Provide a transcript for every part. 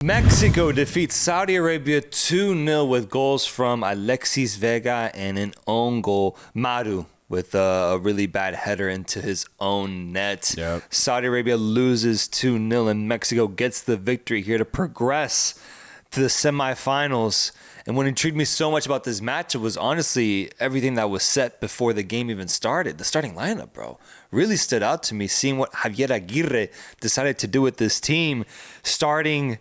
Mexico defeats Saudi Arabia 2-0 with goals from Alexis Vega and an own goal, Maru, with a really bad header into his own net. Yep. Saudi Arabia loses 2-0 and Mexico gets the victory here to progress to the semifinals. And what intrigued me so much about this match was honestly everything that was set before the game even started. The starting lineup, bro, really stood out to me, seeing what Javier Aguirre decided to do with this team. Starting,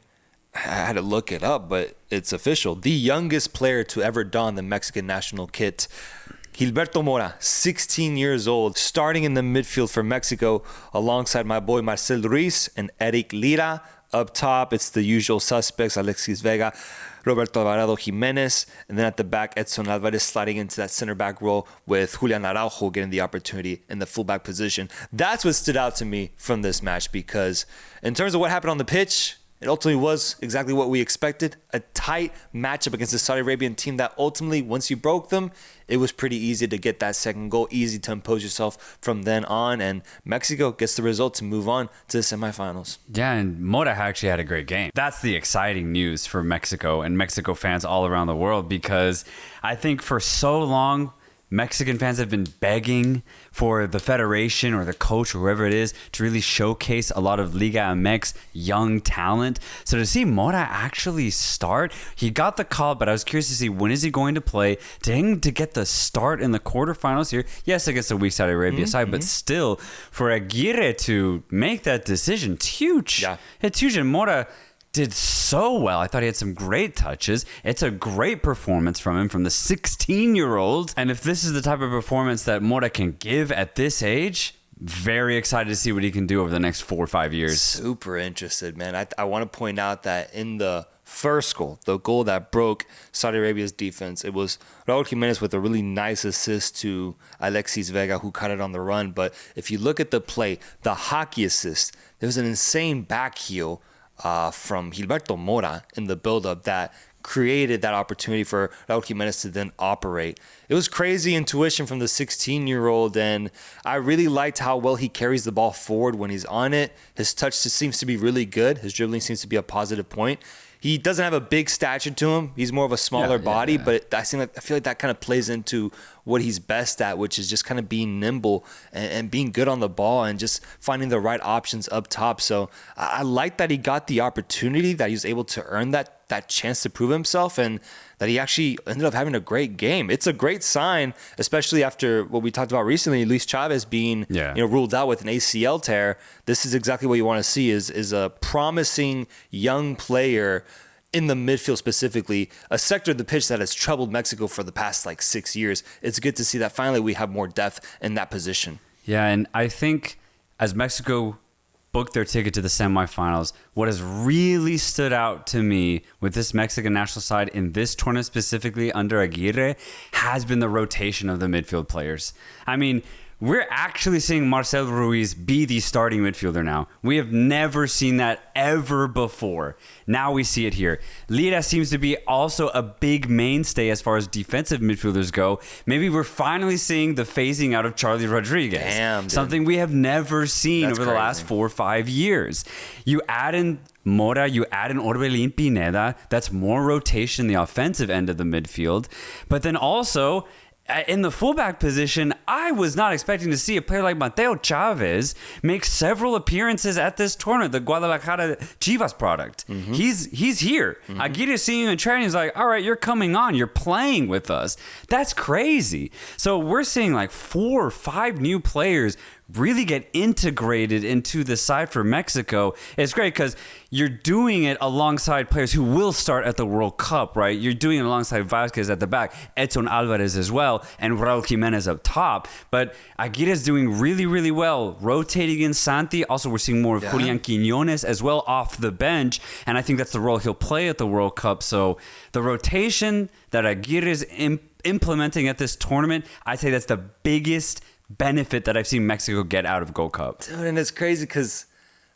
I had to look it up, but it's official. The youngest player to ever don the Mexican national kit, Gilberto Mora, 16 years old, starting in the midfield for Mexico alongside my boy Marcel Ruiz and Eric Lira. Up top, it's the usual suspects, Alexis Vega, Roberto Alvarado Jimenez, and then at the back, Edson Alvarez sliding into that center back role with Julian Araujo getting the opportunity in the fullback position. That's what stood out to me from this match, because in terms of what happened on the pitch, it ultimately was exactly what we expected. A tight matchup against the Saudi Arabian team that ultimately, once you broke them, it was pretty easy to get that second goal, easy to impose yourself from then on. And Mexico gets the result to move on to the semifinals. Yeah, and Mora actually had a great game. That's the exciting news for Mexico and Mexico fans all around the world, because I think for so long, Mexican fans have been begging for the federation or the coach or whoever it is to really showcase a lot of Liga MX young talent. So to see Mora actually start, he got the call, but I was curious to see when is he going to play. To him to get the start in the quarterfinals here, yes, against a weak Saudi Arabia side, but still for Aguirre to make that decision, it's huge. Yeah. It's huge, and Mora did so well. I thought he had some great touches. It's a great performance from him, from the 16-year-old. And if this is the type of performance that Mora can give at this age, very excited to see what he can do over the next 4 or 5 years. Super interested, man. I want to point out that in the first goal, the goal that broke Saudi Arabia's defense, it was Raul Jimenez with a really nice assist to Alexis Vega, who caught it on the run. But if you look at the play, the hockey assist, there was an insane back heel from Gilberto Mora in the build-up that created that opportunity for Raul Jimenez to then operate. It was crazy intuition from the 16-year-old, and I really liked how well he carries the ball forward when he's on it. His touch just seems to be really good. His dribbling seems to be a positive point. He doesn't have a big stature to him. He's more of a smaller body, but I feel like that kind of plays into what he's best at, which is just kind of being nimble and being good on the ball and just finding the right options up top. So I like that he got the opportunity, that he was able to earn that chance to prove himself, and that he actually ended up having a great game. It's a great sign, especially after what we talked about recently, Luis Chavez being ruled out with an ACL tear. This is exactly what you want to see is a promising young player in the midfield, specifically a sector of the pitch that has troubled Mexico for the past 6 years. It's good to see that finally we have more depth in that position. Yeah, and I think as Mexico booked their ticket to the semifinals, what has really stood out to me with this Mexican national side in this tournament specifically under Aguirre has been the rotation of the midfield players. I mean, we're actually seeing Marcel Ruiz be the starting midfielder now. We have never seen that ever before. Now we see it here. Lira seems to be also a big mainstay as far as defensive midfielders go. Maybe we're finally seeing the phasing out of Charlie Rodriguez. Damn, dude. Something we have never seen over the last 4 or 5 years. You add in Mora, you add in Orbelin Pineda. That's more rotation in the offensive end of the midfield. But then also, in the fullback position, I was not expecting to see a player like Mateo Chavez make several appearances at this tournament, the Guadalajara Chivas product. He's here. Aguirre seeing him in training is like, all right, you're coming on. You're playing with us. That's crazy. So we're seeing 4 or 5 new players really get integrated into the side for Mexico. It's great because you're doing it alongside players who will start at the World Cup, right? You're doing it alongside Vázquez at the back, Edson Alvarez as well, and Raul Jimenez up top. But Aguirre is doing really, really well, rotating in Santi. Also, we're seeing more of Julian Quiñones as well off the bench, and I think that's the role he'll play at the World Cup. So the rotation that Aguirre is implementing at this tournament, I'd say that's the biggest benefit that I've seen Mexico get out of Gold Cup. Dude, and it's crazy because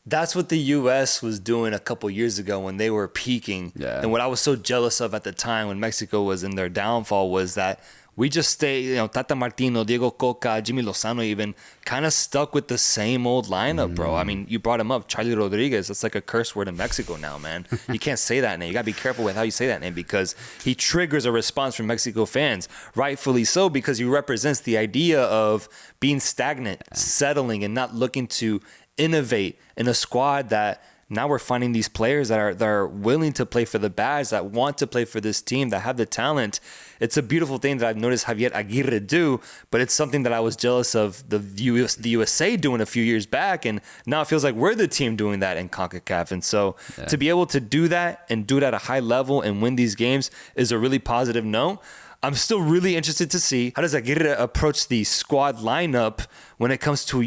that's what the U.S. was doing a couple years ago when they were peaking. Yeah. And what I was so jealous of at the time when Mexico was in their downfall was that we just stay, Tata Martino, Diego Coca, Jimmy Lozano even kind of stuck with the same old lineup, bro. I mean, you brought him up, Charlie Rodriguez. That's like a curse word in Mexico now, man. You can't say that name. You got to be careful with how you say that name because he triggers a response from Mexico fans, rightfully so, because he represents the idea of being stagnant, settling, and not looking to innovate in a squad that now we're finding these players that are willing to play for the badge, that want to play for this team, that have the talent. It's a beautiful thing that I've noticed Javier Aguirre do, but it's something that I was jealous of the USA doing a few years back, and now it feels like we're the team doing that in CONCACAF. And so to be able to do that and do it at a high level and win these games is a really positive note. I'm still really interested to see how does Aguirre approach the squad lineup when it comes to,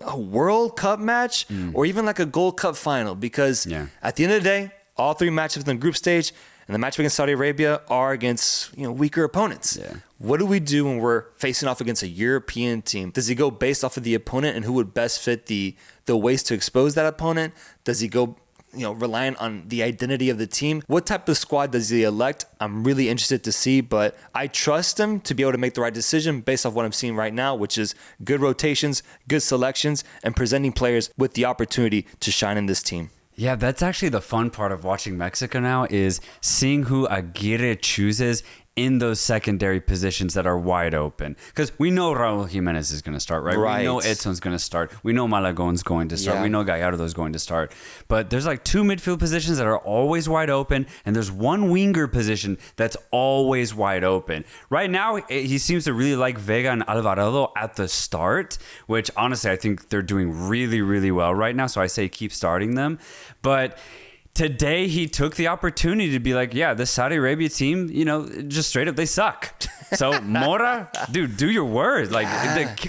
a World Cup match or even like a Gold Cup final. Because at the end of the day, all three matchups in the group stage and the match against Saudi Arabia are against, weaker opponents. Yeah. What do we do when we're facing off against a European team? Does he go based off of the opponent and who would best fit the ways to expose that opponent? Does he go relying on the identity of the team? What type of squad does he elect? I'm really interested to see, but I trust him to be able to make the right decision based off what I'm seeing right now, which is good rotations, good selections, and presenting players with the opportunity to shine in this team. Yeah, that's actually the fun part of watching Mexico now is seeing who Aguirre chooses in those secondary positions that are wide open. Because we know Raul Jimenez is going to start, right? We know Edson's going to start. We know Malagon's going to start. We know Gallardo's going to start. But there's like two midfield positions that are always wide open, and there's one winger position that's always wide open. Right now, he seems to really like Vega and Alvarado at the start, which honestly, I think they're doing really, really well right now. So I say keep starting them. But today, he took the opportunity to be like, the Saudi Arabia team, just straight up, they suck. So, Mora, dude, do your words. Like,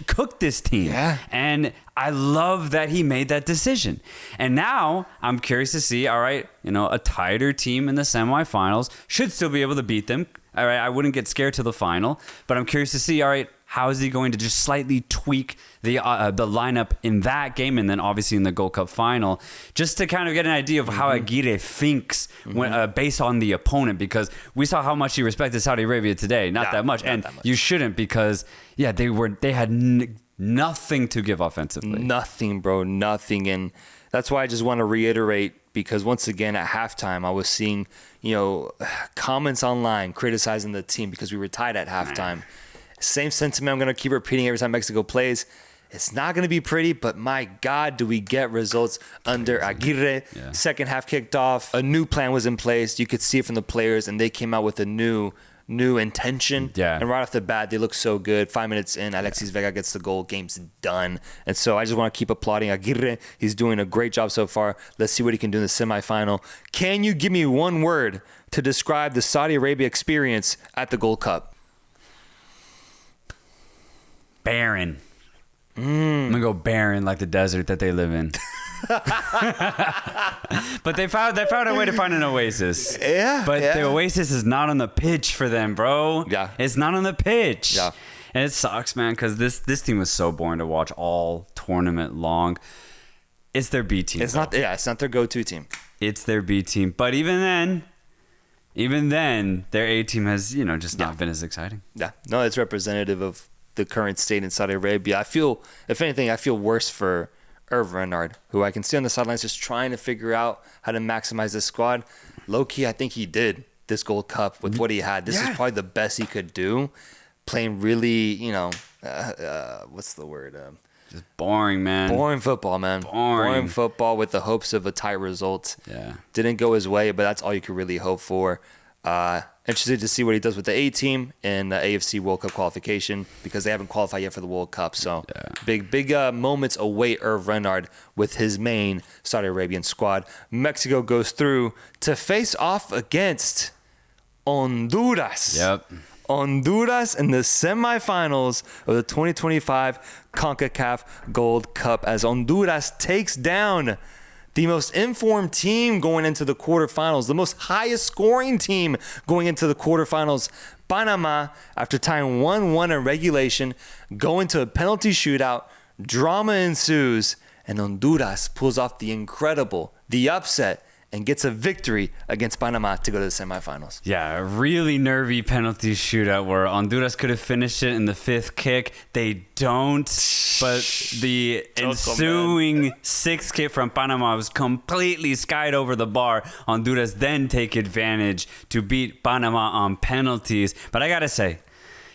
cook this team. Yeah. And I love that he made that decision. And now, I'm curious to see, all right, a tighter team in the semifinals should still be able to beat them. All right, I wouldn't get scared to the final. But I'm curious to see, all right, how is he going to just slightly tweak the lineup in that game and then obviously in the Gold Cup final, just to kind of get an idea of how Aguirre thinks when, based on the opponent, because we saw how much he respected Saudi Arabia today. Not that much. And that much. You shouldn't because, they had nothing to give offensively. Nothing, bro. Nothing. And that's why I just want to reiterate, because once again at halftime, I was seeing, comments online criticizing the team because we were tied at halftime. Same sentiment I'm going to keep repeating every time Mexico plays. It's not going to be pretty, but my God, do we get results under Aguirre. Yeah. Second half kicked off. A new plan was in place. You could see it from the players, and they came out with a new intention. Yeah. And right off the bat, they look so good. 5 minutes in, Alexis Vega gets the goal. Game's done. And so I just want to keep applauding Aguirre. He's doing a great job so far. Let's see what he can do in the semifinal. Can you give me one word to describe the Saudi Arabia experience at the Gold Cup? Barren. I'm gonna go barren, like the desert that they live in. But they found a way to find an oasis. Yeah. But the oasis is not on the pitch for them, bro. Yeah. It's not on the pitch. Yeah. And it sucks, man, because this team was so boring to watch all tournament long. It's their B team. It's not their go-to team. It's their B team. But even then, their A team has, just not been as exciting. Yeah. No, it's representative of the current state in Saudi Arabia. If anything, I feel worse for Hervé Renard, who I can see on the sidelines just trying to figure out how to maximize this squad. Low-key, I think he did this Gold Cup with what he had. This is probably the best he could do. Playing really, what's the word? Just boring, man. Boring football, man. Boring football with the hopes of a tight result. Yeah. Didn't go his way, but that's all you could really hope for. Interested to see what he does with the A team in the AFC World Cup qualification, because they haven't qualified yet for the World Cup. So big moments await Hervé Renard with his main Saudi Arabian squad. Mexico goes through to face off against Honduras. Yep. Honduras in the semifinals of the 2025 CONCACAF Gold Cup, as Honduras takes down the most informed team going into the quarterfinals, the most highest scoring team going into the quarterfinals, Panama, after tying 1-1 in regulation, go into a penalty shootout, drama ensues, and Honduras pulls off the incredible, the upset, and gets a victory against Panama to go to the semifinals. Yeah, a really nervy penalty shootout where Honduras could have finished it in the 5th kick. They don't, but the ensuing 6th kick from Panama was completely skied over the bar. Honduras then take advantage to beat Panama on penalties. But I gotta say,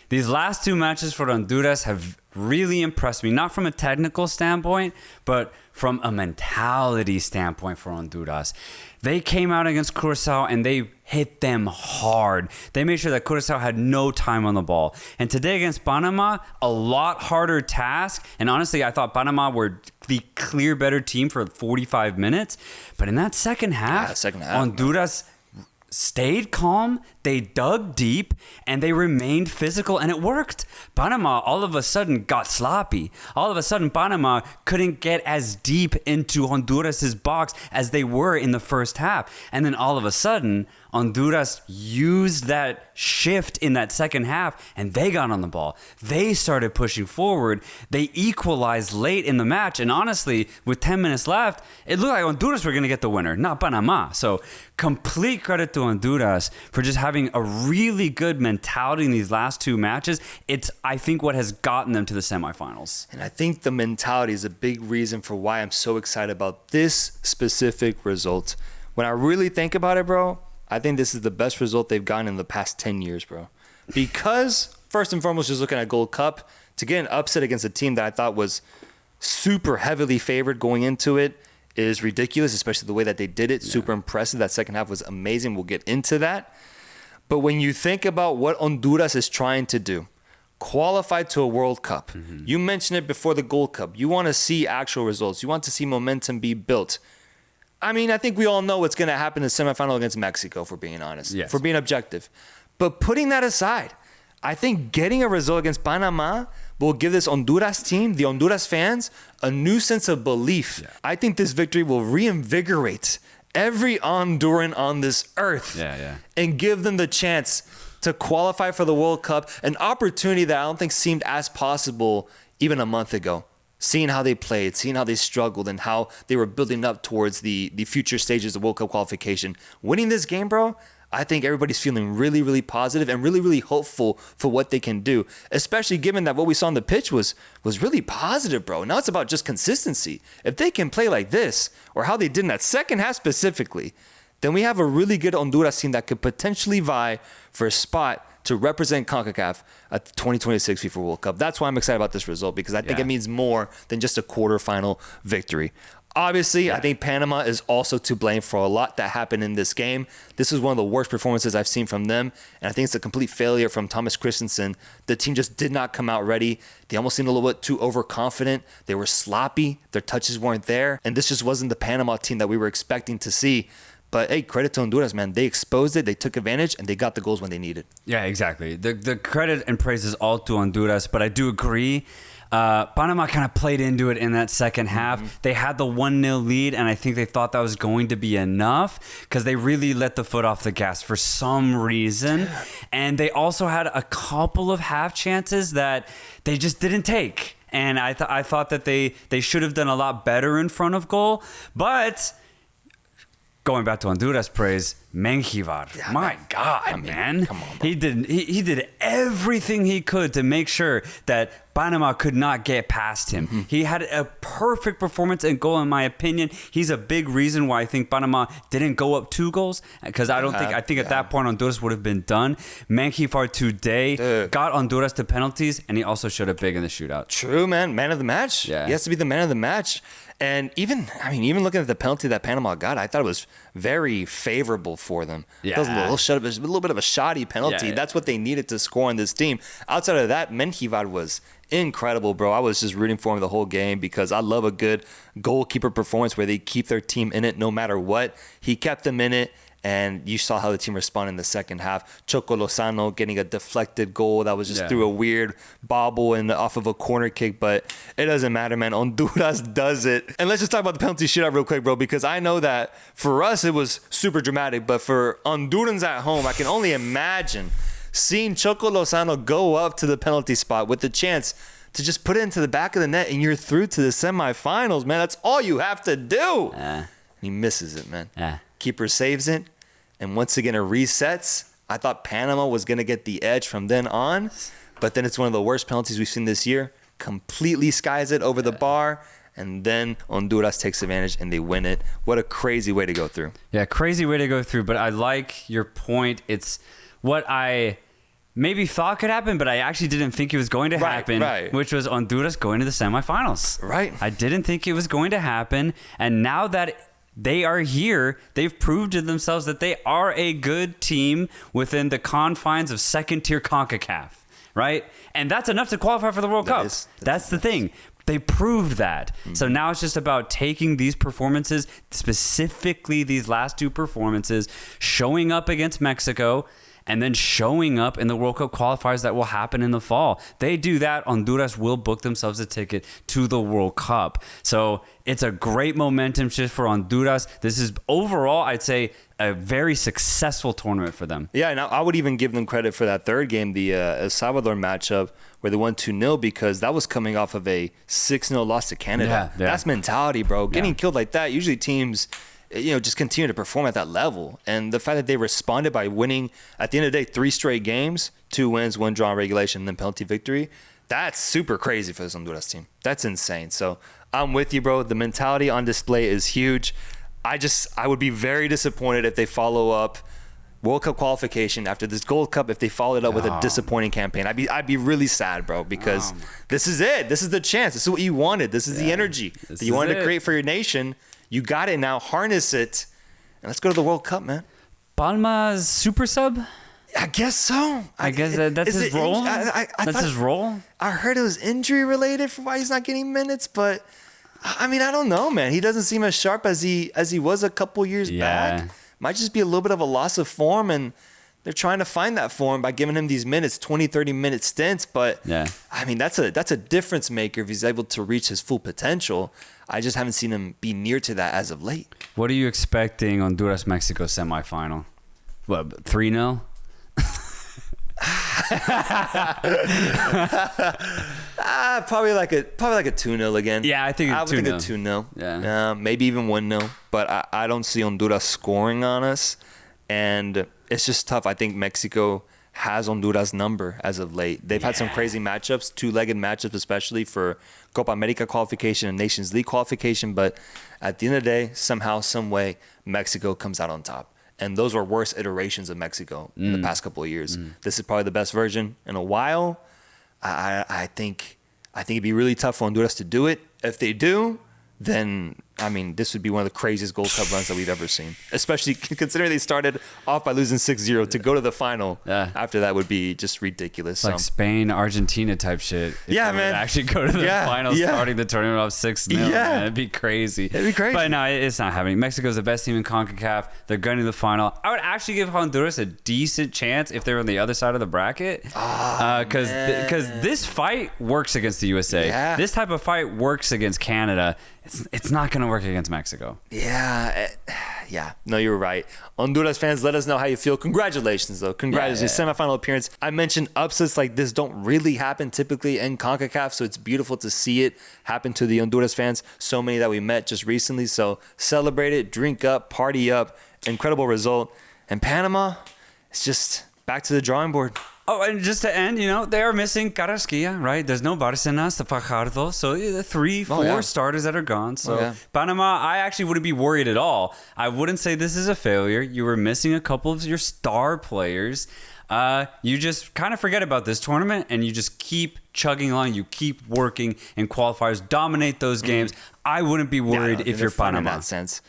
these last 2 matches for Honduras have really impressed me, not from a technical standpoint, but from a mentality standpoint for Honduras. They came out against Curaçao and they hit them hard. They made sure that Curaçao had no time on the ball. And today against Panama, a lot harder task. And honestly, I thought Panama were the clear better team for 45 minutes. But in that second half, Honduras stayed calm, they dug deep, and they remained physical, and it worked. Panama all of a sudden got sloppy. All of a sudden, Panama couldn't get as deep into Honduras's box as they were in the first half. And then all of a sudden, Honduras used that shift in that second half, and they got on the ball. They started pushing forward. They equalized late in the match, and honestly, with 10 minutes left, it looked like Honduras were going to get the winner, not Panama. So complete credit to Honduras for just having a really good mentality in these last 2 matches. It's, I think, what has gotten them to the semifinals. And I think the mentality is a big reason for why I'm so excited about this specific result. When I really think about it, bro, I think this is the best result they've gotten in the past 10 years, bro. Because, first and foremost, just looking at Gold Cup, to get an upset against a team that I thought was super heavily favored going into it is ridiculous, especially the way that they did it. Yeah. Super impressive. That second half was amazing. We'll get into that. But when you think about what Honduras is trying to do, qualify to a World Cup. Mm-hmm. You mentioned it before the Gold Cup. You want to see actual results. You want to see momentum be built. I mean, I think we all know what's going to happen in the semifinal against Mexico, for being honest, for being objective. But putting that aside, I think getting a result against Panama will give this Honduras team, the Honduras fans, a new sense of belief. Yeah. I think this victory will reinvigorate every Honduran on this earth and give them the chance to qualify for the World Cup, an opportunity that I don't think seemed as possible even a month ago. Seeing how they played, seeing how they struggled, and how they were building up towards the future stages of World Cup qualification. Winning this game, bro, I think everybody's feeling really, really positive and really, really hopeful for what they can do, especially given that what we saw on the pitch was really positive, bro. Now it's about just consistency. If they can play like this, or how they did in that second half specifically, then we have a really good Honduras team that could potentially vie for a spot to represent CONCACAF at the 2026 FIFA World Cup. That's why I'm excited about this result, because I think it means more than just a quarterfinal victory. Obviously, I think Panama is also to blame for a lot that happened in this game. This is one of the worst performances I've seen from them, and I think it's a complete failure from Thomas Christensen. The team just did not come out ready. They almost seemed a little bit too overconfident. They were sloppy. Their touches weren't there, and this just wasn't the Panama team that we were expecting to see. But hey, credit to Honduras, man. They exposed it, they took advantage, and they got the goals when they needed. Yeah, exactly. The credit and praise is all to Honduras, but I do agree. Panama kind of played into it in that second half. Mm-hmm. They had the 1-0 lead, and I think they thought that was going to be enough because they really let the foot off the gas for some reason. And they also had a couple of half chances that they just didn't take. And I thought that they should have done a lot better in front of goal. But going back to Honduras praise, Menjivar. Yeah, my God, man. Come on, bro. He did everything he could to make sure that Panama could not get past him. Mm-hmm. He had a perfect performance and goal, in my opinion. He's a big reason why I think Panama didn't go up 2 goals, because I think at that point Honduras would have been done. Menjivar today got Honduras to penalties, and he also showed up big in the shootout. True, man. Man of the match. Yeah. He has to be the man of the match. And even looking at the penalty that Panama got, I thought it was very favorable for them. Yeah. That was a little bit of a shoddy penalty. Yeah. That's what they needed to score on this team. Outside of that, Menjivar was incredible, bro. I was just rooting for him the whole game because I love a good goalkeeper performance where they keep their team in it no matter what. He kept them in it, and you saw how the team responded in the second half. Choco Lozano getting a deflected goal that was just through a weird bobble and off of a corner kick, but it doesn't matter, man. Honduras does it. And let's just talk about the penalty shootout real quick, bro, because I know that for us it was super dramatic, but for Hondurans at home, I can only imagine seeing Choco Lozano go up to the penalty spot with the chance to just put it into the back of the net and you're through to the semifinals, man. That's all you have to do. He misses it, man. Keeper saves it. And once again, it resets. I thought Panama was going to get the edge from then on. But then it's one of the worst penalties we've seen this year. Completely skies it over the bar. And then Honduras takes advantage and they win it. What a crazy way to go through. Yeah, crazy way to go through. But I like your point. It's what I maybe thought could happen, but I actually didn't think it was going to happen, which was Honduras going to the semifinals. Right. I didn't think it was going to happen. And now that they are here, they've proved to themselves that they are a good team within the confines of second-tier CONCACAF, right? And that's enough to qualify for the World Cup. That's the thing. They proved that. Mm-hmm. So now it's just about taking these performances, specifically these last two performances, showing up against Mexico, and then showing up in the World Cup qualifiers that will happen in the fall. They do that, Honduras will book themselves a ticket to the World Cup. So it's a great momentum shift for Honduras. This is overall, I'd say, a very successful tournament for them. Yeah, and I would even give them credit for that third game, the El Salvador matchup, where they won 2-0, because that was coming off of a 6-0 loss to Canada. Yeah. That's mentality, bro. Getting killed like that, usually teams, just continue to perform at that level. And the fact that they responded by winning, at the end of the day, 3 straight games, 2 wins, 1 draw in regulation, and then penalty victory, that's super crazy for this Honduras team. That's insane. So I'm with you, bro. The mentality on display is huge. I would be very disappointed if they follow up World Cup qualification after this Gold Cup, if they followed it up with a disappointing campaign. I'd be really sad, bro, because this is it. This is the chance. This is what you wanted. This is the energy that you wanted to create for your nation. You got it now. Harness it. And let's go to the World Cup, man. Palma's super sub? I guess so. I guess that's his role? That's his role? I heard it was injury related for why he's not getting minutes, but I mean, I don't know, man. He doesn't seem as sharp as he was a couple years back. Might just be a little bit of a loss of form, and they're trying to find that form by giving him these minutes, 20, 30-minute stints. But, I mean, that's a difference maker if he's able to reach his full potential. I just haven't seen him be near to that as of late. What are you expecting Honduras-Mexico semifinal? What, 3-0? Probably like a 2-0 again. Yeah, I think I would think a 2-0. Yeah. Maybe even 1-0. But I don't see Honduras scoring on us. And it's just tough. I think Mexico has Honduras' number as of late. They've had some crazy matchups, 2-legged matchups, especially for Copa America qualification and Nations League qualification. But at the end of the day, somehow, some way, Mexico comes out on top. And those were worse iterations of Mexico in the past couple of years. This is probably the best version in a while. I think it'd be really tough for Honduras to do it. If they do, then, I mean, this would be one of the craziest Gold Cup runs that we've ever seen. Especially considering they started off by losing 6-0 to go to the final. After that would be just ridiculous. Like Spain, Argentina type shit. Man. Actually go to the final starting the tournament off 6-0. Man. It'd be crazy. But no, it's not happening. Mexico's the best team in CONCACAF. They're going to the final. I would actually give Honduras a decent chance if they were on the other side of the bracket. Because this fight works against the USA. This type of fight works against Canada. It's not going to work against Mexico. Yeah. No, you're right. Honduras fans, let us know how you feel. Congratulations, though. Congratulations. Semifinal appearance. I mentioned upsets like this don't really happen typically in CONCACAF, so it's beautiful to see it happen to the Honduras fans. So many that we met just recently. So celebrate it, drink up, party up. Incredible result. And Panama, it's just back to the drawing board. Oh, and just to end, they are missing Carrasquilla, right? There's no Bárcenas, the Fajardo. So the 3-4 starters that are gone. So Panama, I actually wouldn't be worried at all. I wouldn't say this is a failure. You were missing a couple of your star players. You just kind of forget about this tournament and you just keep chugging along. You keep working in qualifiers, dominate those games. I wouldn't be worried if you're Panama. In that sense.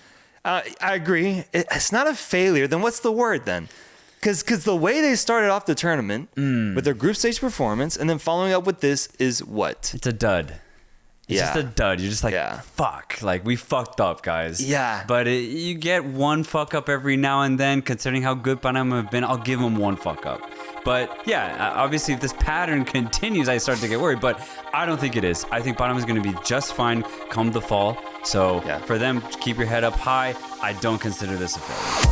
I agree. It's not a failure. Then what's the word then? Because the way they started off the tournament with their group stage performance and then following up with this is what? It's a dud. It's just a dud. You're just like, fuck. Like, we fucked up, guys. Yeah. But you get one fuck up every now and then. Considering how good Panama have been, I'll give them one fuck up. But, obviously, if this pattern continues, I start to get worried. But I don't think it is. I think Panama's going to be just fine come the fall. So, for them, keep your head up high. I don't consider this a failure.